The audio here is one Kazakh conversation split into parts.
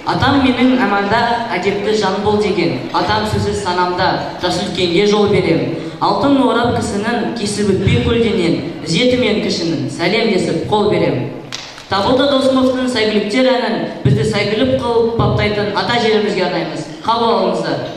Атам менің аманда әдепті жан бол деген. Атам сөзі санамда, жас үлкенге жол берем. Алтын орап кісінің кесіп өтпей көлденен, ізеті мен кішінің сәлем десіп қол берем. Табылды Досымовтың сәйгүліктер әнін бізді сәйгүлік қылып баптайтын ата жерімізге арнаймыз. Қабыл алыңыздар.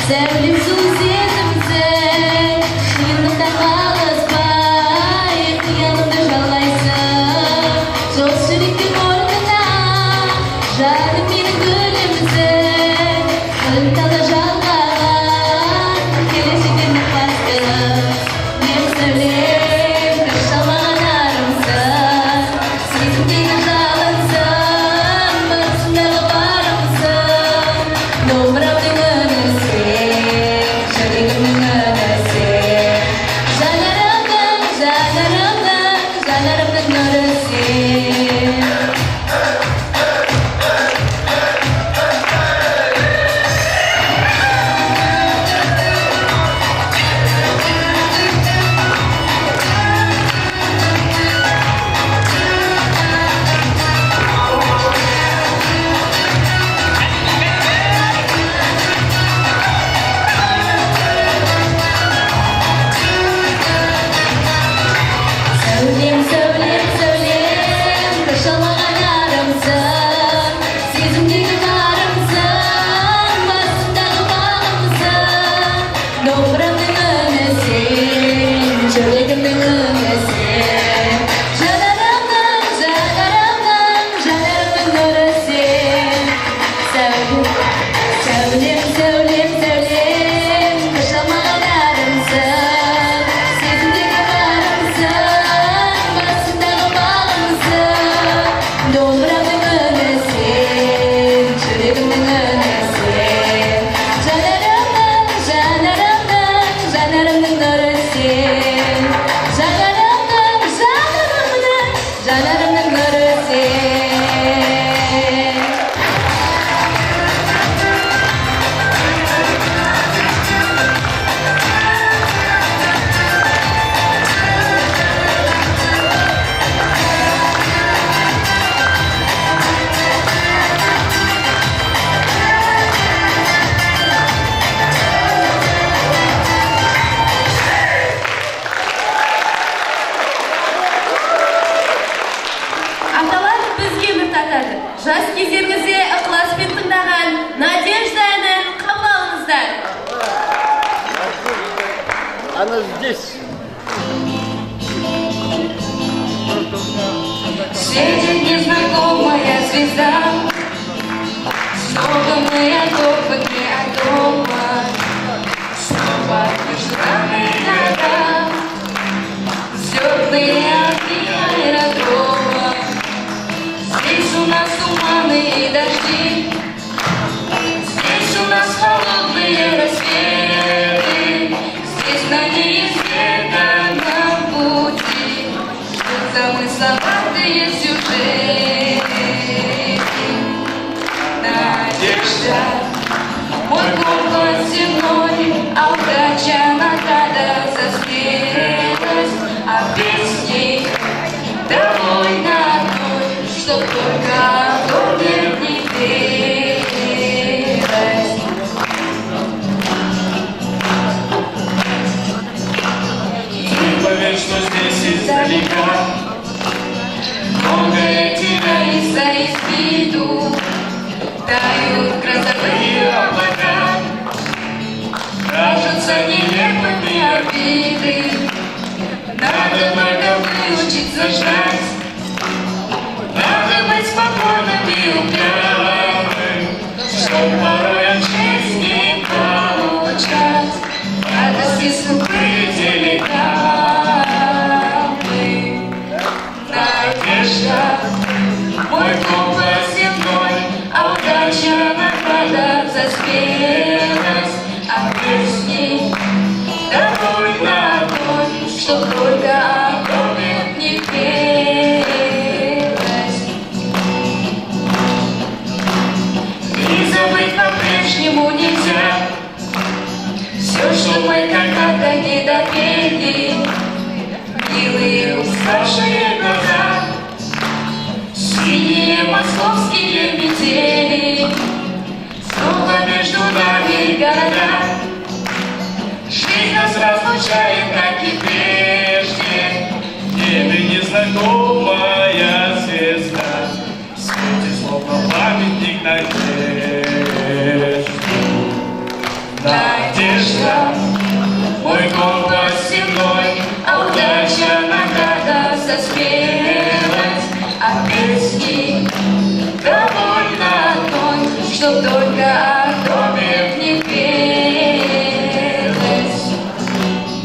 Sevdim sus yetimse, şiirinde kalıs var. Она здесь. Светит незнакомая звезда, снова мы оторваны от дома, снова между нами года, звездные огни аэродрома. Здесь у нас туманы и дожди, здесь у нас холодные рассветы, здесь на неизведанном пути замысловатые сюжеты. Надежда, мой компас земной, а удача награда за смелость, а песни довольно одной, чтоб только доме не верилось. Поверь, что здесь издалека многое теряется из виду, тают грозовые облака, кажутся нелепыми обиды. Надо только выучиться ждать, надо быть спокойным и упрямым, чтоб порой от жизни получать радости скупые телеграммы. Надежда, мой компас земной, а удача награда за смелость, а песни довольно одной, чтоб только о доме не пелось. И забыть по-прежнему нельзя все, что мы когда-то не допели. Милые уставшие глаза, синие московские метели, снова между нами города. Жизнь нас разлучает, как и прежде. В небе незнакомая звезда светит, словно памятник надежды. Надежда, мой компас земной, а удача награда за смелость, а песни довольно одной, чтоб только о доме не пелось.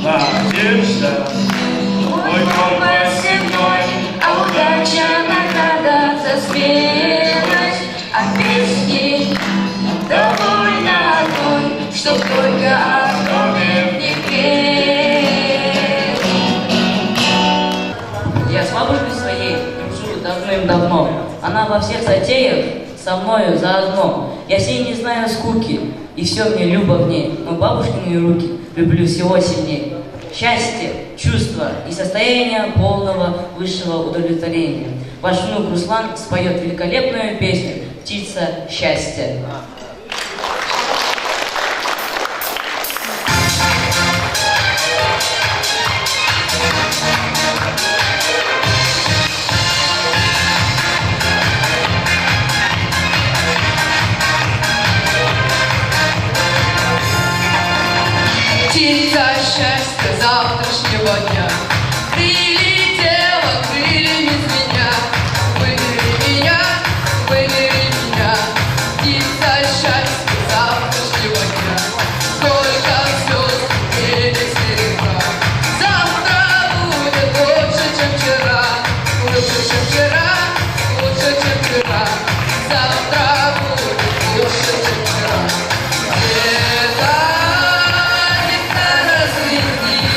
Надежда, Мой компас земной, а удача награда за смелость, а песни довольно одной, чтоб только о доме не пелось. Я с бабушкой своей дружу давным-давно. Она во всех затеях со мною заодно. Я сей не знаю скуки, и все мне любо в ней. Но бабушкины руки люблю всего сильней. Счастье, чувство и состояние полного высшего удовлетворения. Ваш внук Руслан споет великолепную песню «Птица счастья». Птица счастья завтрашнего дня прилетела крыльями звеня. Выбери меня, выбери меня. Птица счастья завтрашнего дня. Только звезд и серебра. Завтра будет лучше, чем вчера. Лучше, чем вчера, лучше, чем вчера. Завтра будет лучше, чем вчера. Где-то разлетит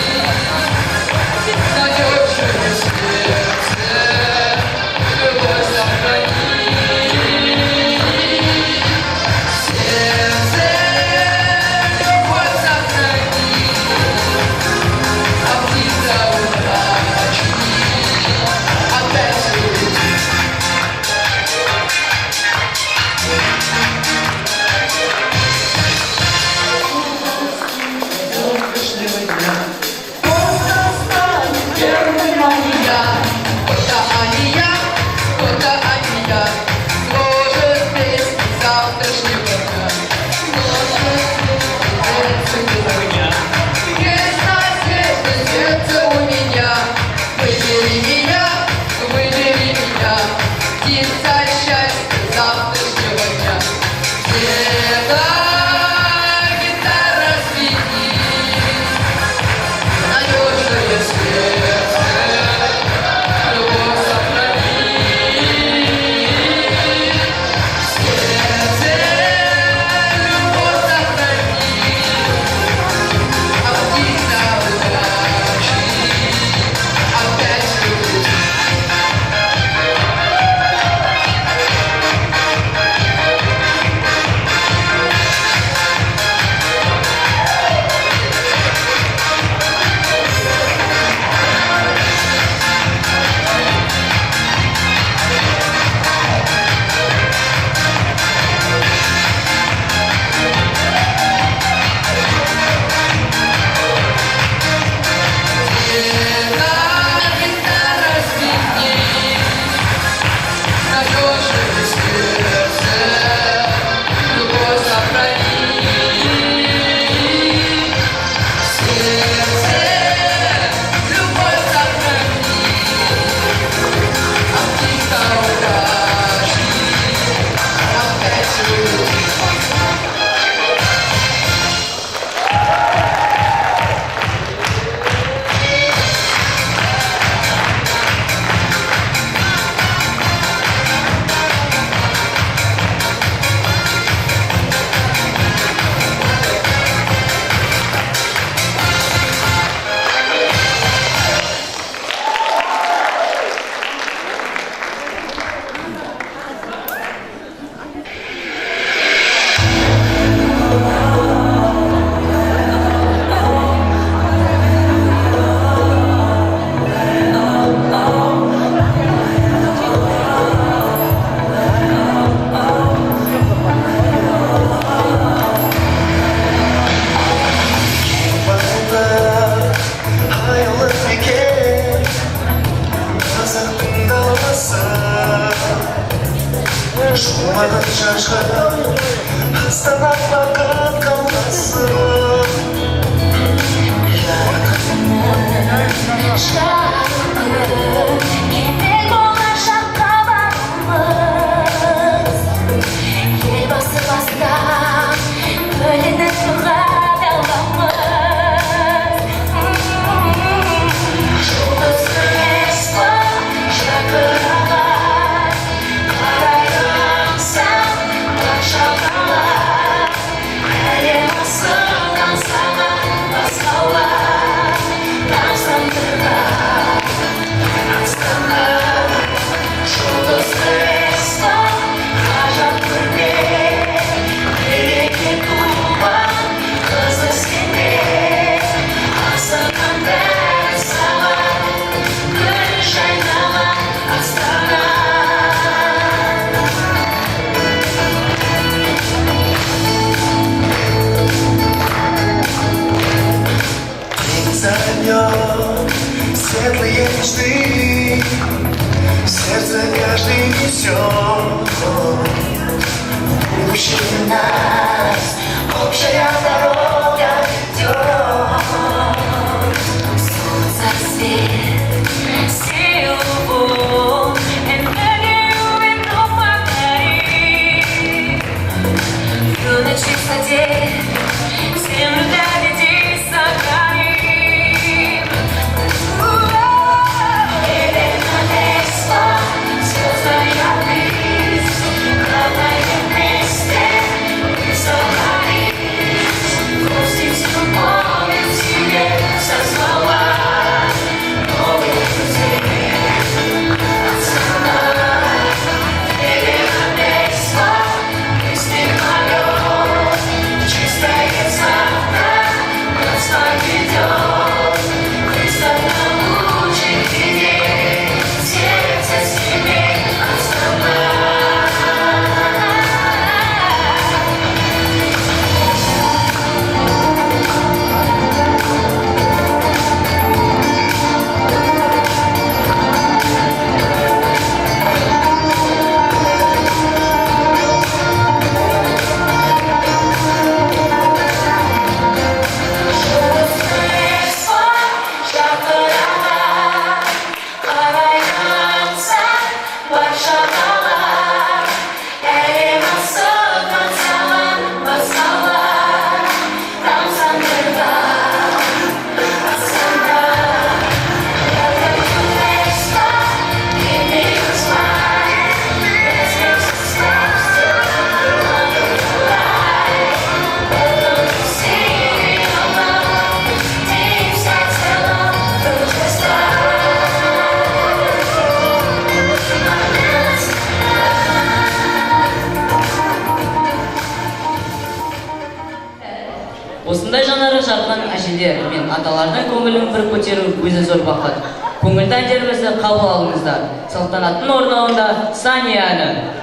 жарқын әжелер мен аталардың көңілін бір көтеру өзі зор бақыт. Көңілді әндерімізді қабыл алыңыздар. Салтанаттың орындауында Сания әні.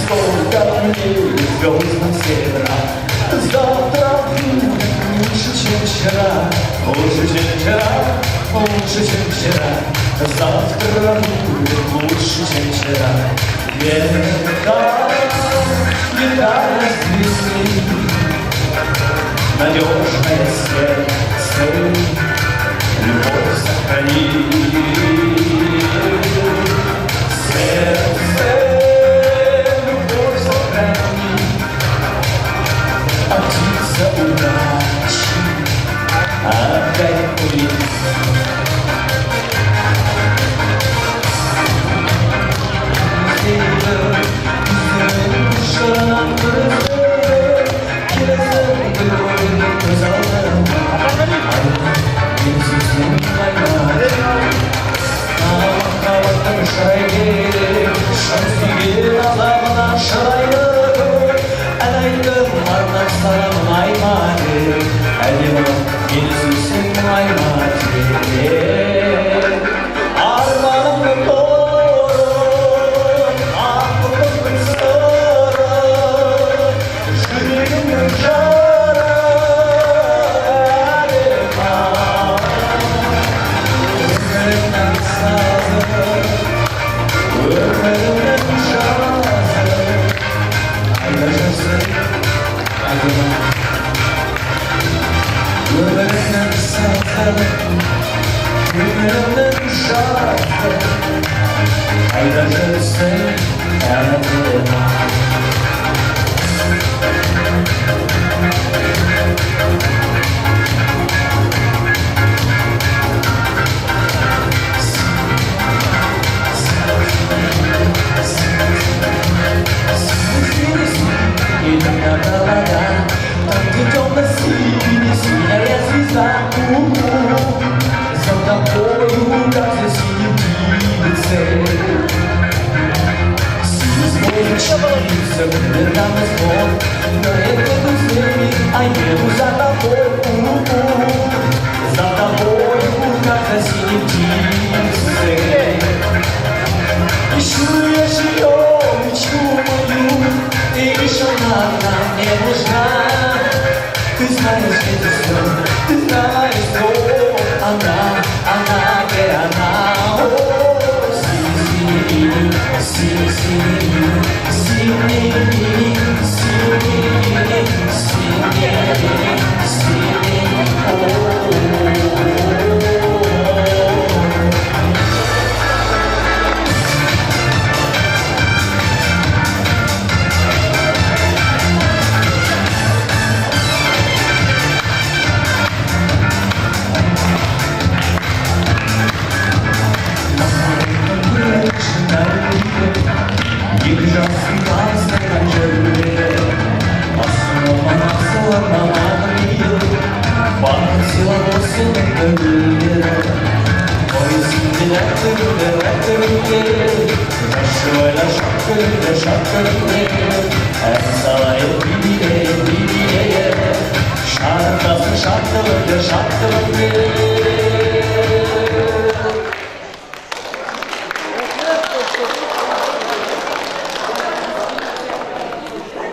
Сколько мне звездным севера, завтра будет лучше, чем вчера, лучше, чем вчера, лучше, чем вчера, завтра будет лучше, чем вчера. Гитара звезды, надежное сердце, любовь сохрани. Сердце, любовь сохрани, а птица удачи опять улетит.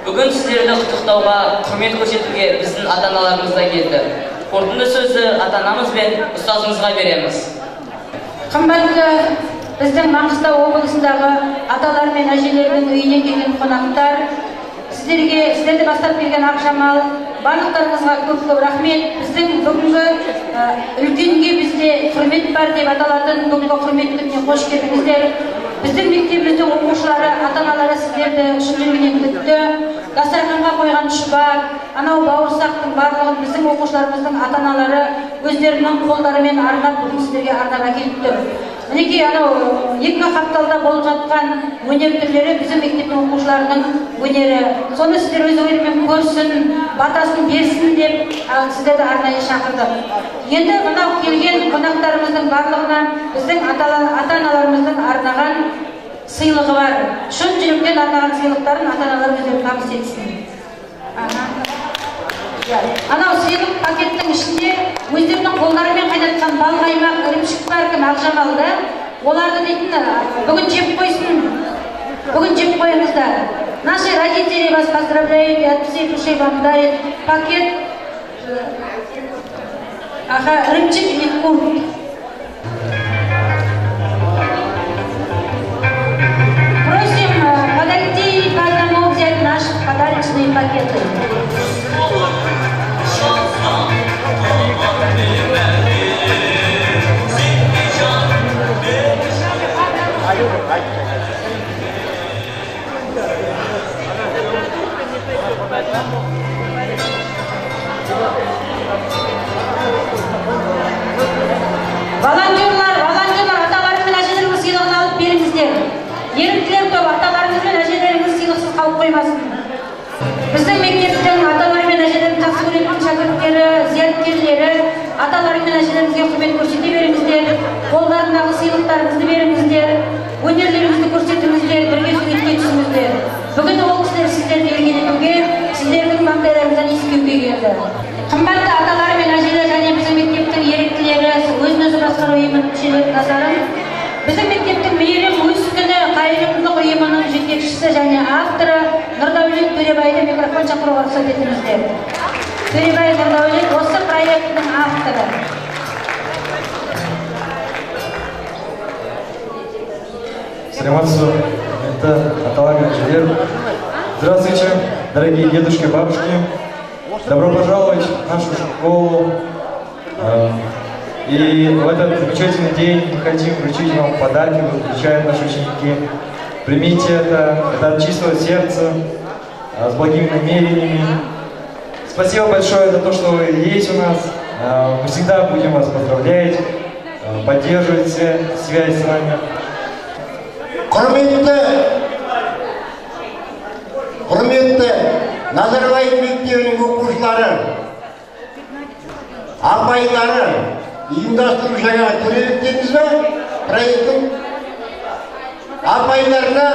Бүгін сіздерді құттықтауға, құрмет көрсетуге біздің ата-аналарымыз да келді. Қорытынды сөзді ата-анамыз бен ұстазымызға береміз. Қымбатты біздің Маңғыстау облысындағы аталар мен әжелердің үйіне келген қонақтар, сіздерді бастап келген Ақжамал, барлықтарыңызға көп рахмет. Біздің бүгінгі үлкенге бізде құрмет бар деп аталатын бүгінгі құрмет күніне қош келдіңіздер. Біздің мектебіміздің оқушылары, ата-аналары сіздерді шын жүрегінен күтті. Дастарханға қойған шұбар, анау бауырсақтың барлығын біздің оқушыларымыздың ата-аналары өздерінің қолдарымен арнап бүгін сіздерге арнап әкеліп тұр. Мінекей анау екі қапталда болып жатқан өнер түрлері біздің мектептің оқушыларының өнері. Соны сіздер өздерімен көрсін, батасын берсін деп сіздерді арнайы шақырдық. Енді мынау келген қонақтарымыздың барлығына біздің ата-аналарымыздың арнаған сыйлығы бар. Шын жүректен арнаған сыйлықтарын ата-аналар өздері табыс етсін. Анау сыйлық пакеттің ішінде өздерінің қолдарымен қайнатқан бал қаймақ, ірімшік бар екен Ақжамалда. Оларды дейтін бүгін жеп қойсын, бүгін жеп қойыңыздар. Наши родители вас поздравляют и от всей души вам дарят пакет рыбчик и курт. Просим подойти и каждому взять наши подарочные пакеты. Волонтерлар, аталарың мен әжелеріңіз сыйлығын алып беріңіздер. Еріктілер топ, аталарыңыз бен әжелеріңіз сыйлықсыз қалып қоймасын. Біздің мектептің аталар мен әжелерін жақсы көретін шәкірттері, зияткерлері, аталарың мен әжелеріңізге құрмет көрсете беріңіздер. Қолдарындағы сыйлықтарыңызды беріңіздер. Өнерлеріңізді көрсетіңіздер, бірге суретке түсіңіздер. Бүгін ол кісілер сіздерді еркелетуге, сіздердің маңдайларыңыздан иіскеуге келді. Қымбатты аталар мен әжелер және біздің мектептің еріктілері, өзін-өзі басқару ұйымының мүшелері назарын, біздің мектептің мейірім өз күні қайырымдылық ұйымының жетекшісі және авторы Нұрдәулет Төребайды микрофон шақыруға рұқсат етіңіздер. Төребай Нұрдәулет осы проекттің авторы. Саламатсу, это аталар мен әжелер. Здравствуйте, дорогие дедушки и бабушки. Добро пожаловать в нашу школу. И в этот замечательный день мы хотим вручить вам подарки, вручают наши ученики. Примите это от чистого сердца, с благими намерениями. Спасибо большое за то, что вы есть у нас. Мы всегда будем вас поздравлять, поддерживать связь с вами. Құрметті Назарбаев мектебінің оқушылары, апайлары, ұйымдастыру жаңа төреліктеңіз бе? Проекттің апайларына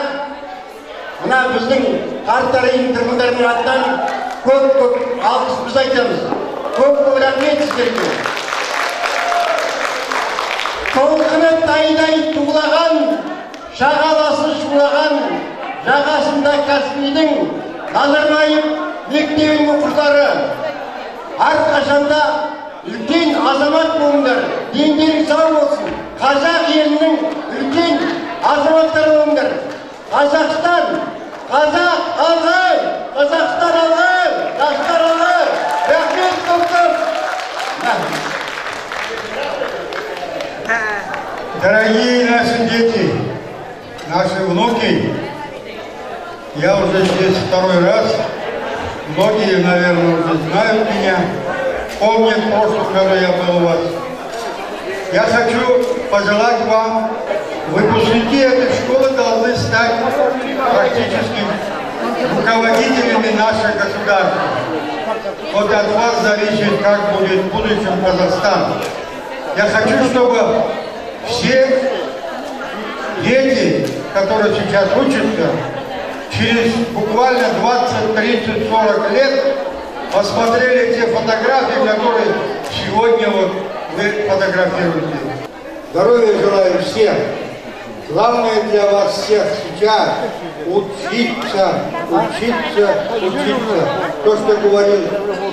мына біздің қарттар үйінің тұрғындарының атынан көп-көп алғыс біз айтамыз. Көп-көп рахмет сіздерге. Толқыны тайдай туғылаған, шағаласы шулаған, жағасында Каспийдің Назарбаев мектебінің оқушылары әрқашанда үлкен азамат болыңдар, дендерің сау болсын. Қазақ елінің үлкен азаматтары болыңдар. Қазақстан, қазақ алға, Қазақстан алға, жастар алға. Рахмет тоқтар. Дорогие наши дети, наши внуки, я уже здесь второй раз, многие, наверное, уже знают меня, помнят, в прошлом году я был у вас. Я хочу пожелать вам, выпускники этой школы должны стать практически руководителями нашего государства. Вот от вас зависит, как будет в будущем Казахстан. Я хочу, чтобы все дети, которые сейчас учатся, через буквально 20, 30, 40 лет посмотрели те фотографии, которые сегодня вот вы фотографируете. Здоровья желаю всем. Главное для вас всех сейчас учиться, учиться, учиться. То, что говорил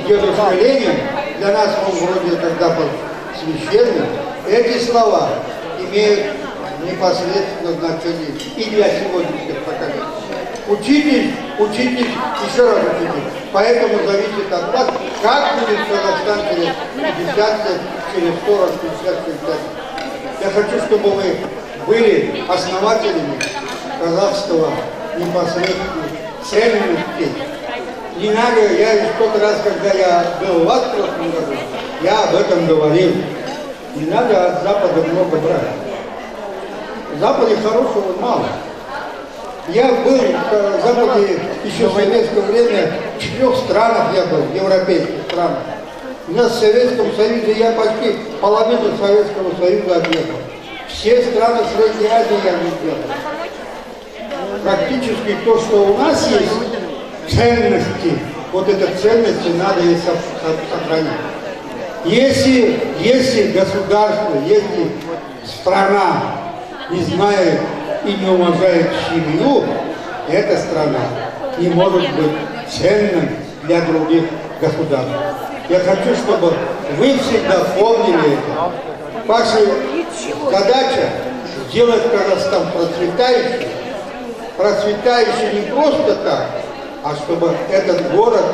дедушка Ленин, для нас он вроде тогда был священным, эти слова имеют непосредственное значение и для сегодняшних поколений. Учитесь, учитесь, еще раз учитесь. Поэтому зависит от вас, как будет Казахстан через 50 лет, через 40, 50, 50 лет. Я хочу, чтобы вы были основателями казахского непосредственно цельного детей. Не надо, я в тот раз, когда я был у вас в прошлом году, я об этом говорил. Не надо от Запада много брать. В Западе хорошего мало. Я был в Западе еще в советское время, в 4 странах я был, европейских странах. У нас в Советском Союзе я почти половину Советского Союза объехал. Все страны Средней Азии я видел. Практически то, что у нас есть, ценности, вот эти ценности надо и сохранить. Если государство, если страна не знает и не уважает семью, эта страна не может быть ценной для других государств. Я хочу, чтобы вы всегда помнили это. Ваша задача сделать Казахстан процветающий не просто так, а чтобы этот город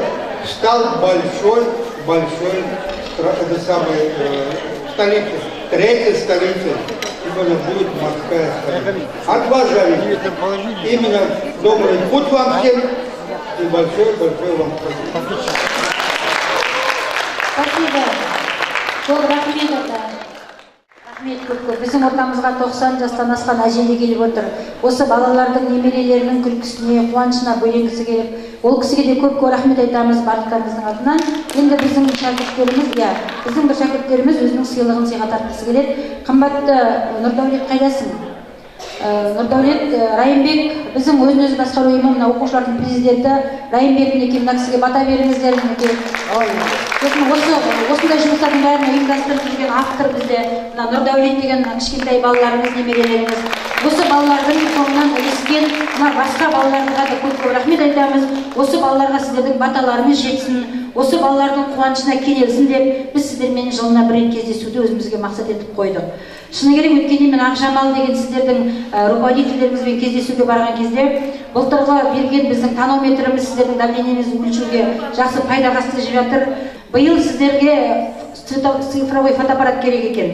стал большой столицей, третьей столицей. Именно будет морская столица. От вас зависит. Именно добрый путь вам всем и большое вам спасибо. Спасибо. Көп рахмет ата. Рахмет көп. Біздің ортамызға 90 жастан асқан әжелі келіп отыр. Осы балалардың немерелерінің күлкісіне, қуанышына бөленгісі келіп, ол кісіге де көп рахмет айтамыз барлықтарымыздың атынан. Енді біздің бір шәкірттеріміз өзінің сыйлығын сыйға тартқысы келеді. Қымбатты Нұрдәулет қайдасың? Нұрдәулет Райымбек, біздің өзін-өзі басқару ұйымы, мына оқушылардың президенті Райымбек мінекей мына кісіге бата беріңіздер мінекей. Осындай жұмыстардың бәрін ұйымдастырып жүрген автор бізде мына Нұрдәулет деген кішкентай балаларымыз, немерелеріміз. Осы балалардың соңынан ілескен мына басқа балаларға да көп рахмет айтамыз. Осы балаларға сіздердің баталарыңыз жетсін, осы балалардың қуанышына кенелсін деп біз сіздермен жылына бір рет кездесуді өзімізге мақсат етіп қойдық. Шыны керек өткенде мен Ақжамал деген сіздердің руководителеріңізбен кездесуге барған кезде былтырғы берген біздің тонометріміз сіздердің давлениеңізді өлшеуге жақсы пайдаласып жатыр. Биыл сіздерге цифровой фотоаппарат керек екен.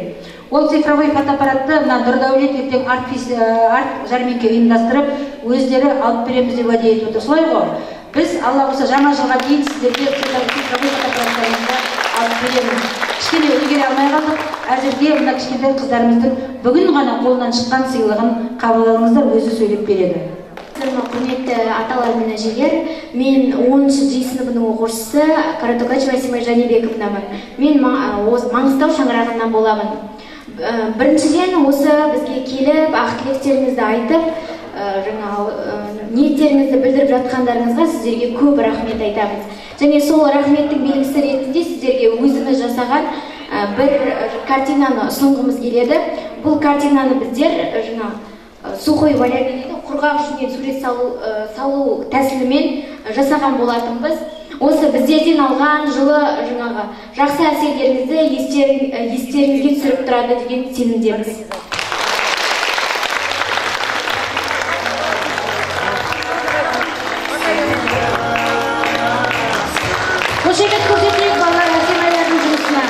Ол цифровой фотоаппаратты мына Нұрдәулет ертең арт жәрмеңке ұйымдастырып, өздері алып береміз деп уәде етіп отыр. Солай ғой? Біз алла болса жаңа жылға дейін сіздерге цифровой фотоаппараттарымызды алып береміз. Кішкене үлгере алмай қалдық. Әзірге мына кішкентай қыздарымыздың бүгін ғана қолынан шыққан сыйлығын қабылдаңыздар, өзі сөйлеп береді. Құрметті аталар мен әжелер, мен 10-шы Ж сыныбының оқушысы Каратукачева Семай Жанибековнамын. Мен Маңғыстау шаңырағынан боламын. Біріншіден осы бізге келіп, ақ тілектеріңізді айтып, ниеттеріңізді білдіріп жатқандарыңызға сіздерге көп рахмет айтамыз. Және сол рахметтің белгісі ретінде сіздерге өзіміз жасаған бір картинаны ұсынғымыз келеді. Бұл картинаны біздер сухой валярий дейді, құрғақ жүзінен сурет салу тәсілімен жасаған болатынбыз. Осы біздерден алған жылы жақсы әсерлеріңізді естеріңізге түсіріп тұрады деген сенімдеміз. Қошемет көрсетейік балалар әсемайлардың жұмысына.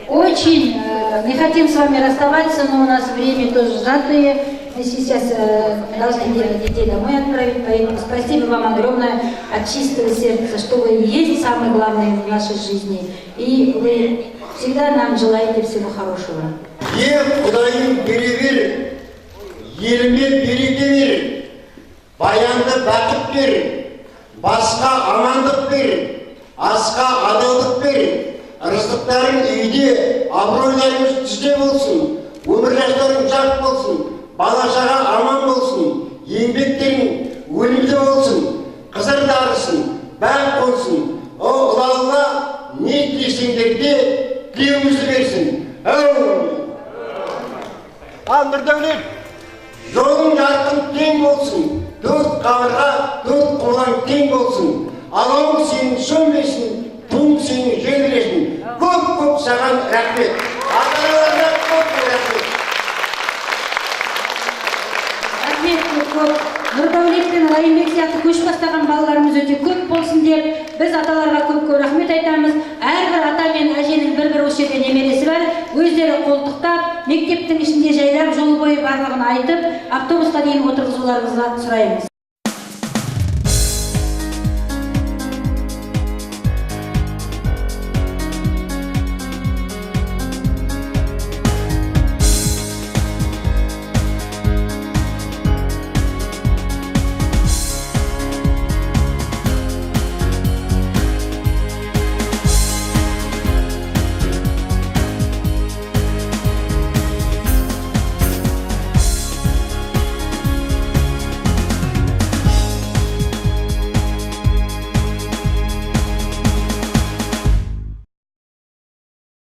Очень не хотим с вами расставаться, но у нас время тоже сжатое. Сейчас должны детей домой отправить, поэтому спасибо вам огромное от чистого сердца, что вы есть самое главное в нашей жизни. И вы всегда нам желаете всего хорошего. Құдайым бере еліме береке бер, баянды бақыт бер, басқа амандық бер, асқа адалдық бер, рызықтарың үйде, абыройларыңыз түзде болсын, өмір жастарың жақ болсын, бала-шаға аман болсын, еңбектерің өлімде болсын, қызыр дарысын, бақ болсын. О, Алла не тілесеңдерде тілеуімізді берсін. Нұрдәулет, жолың жарқын тең болсын, төрт қабырға, төрт қолаң тең болсын, алауың сенің сөнбесін, туың сенің желдіресін. Көп саған рахмет. Ата-аналарына көп рахмет. Рахмет көп. Нұрдәулет пен Райымбек сияқты көш бастаған балаларымыз өте көп болсын деп, біз аталарға көп рахмет айтамыз. Әрбір ата мен әженің бір осы жерде немересі бар, өздері қолтықтап, мектептің ішінде жайлап, жол бойы барлығын айтып, автобусқа дейін отырғызуларыңызға сұраймыз.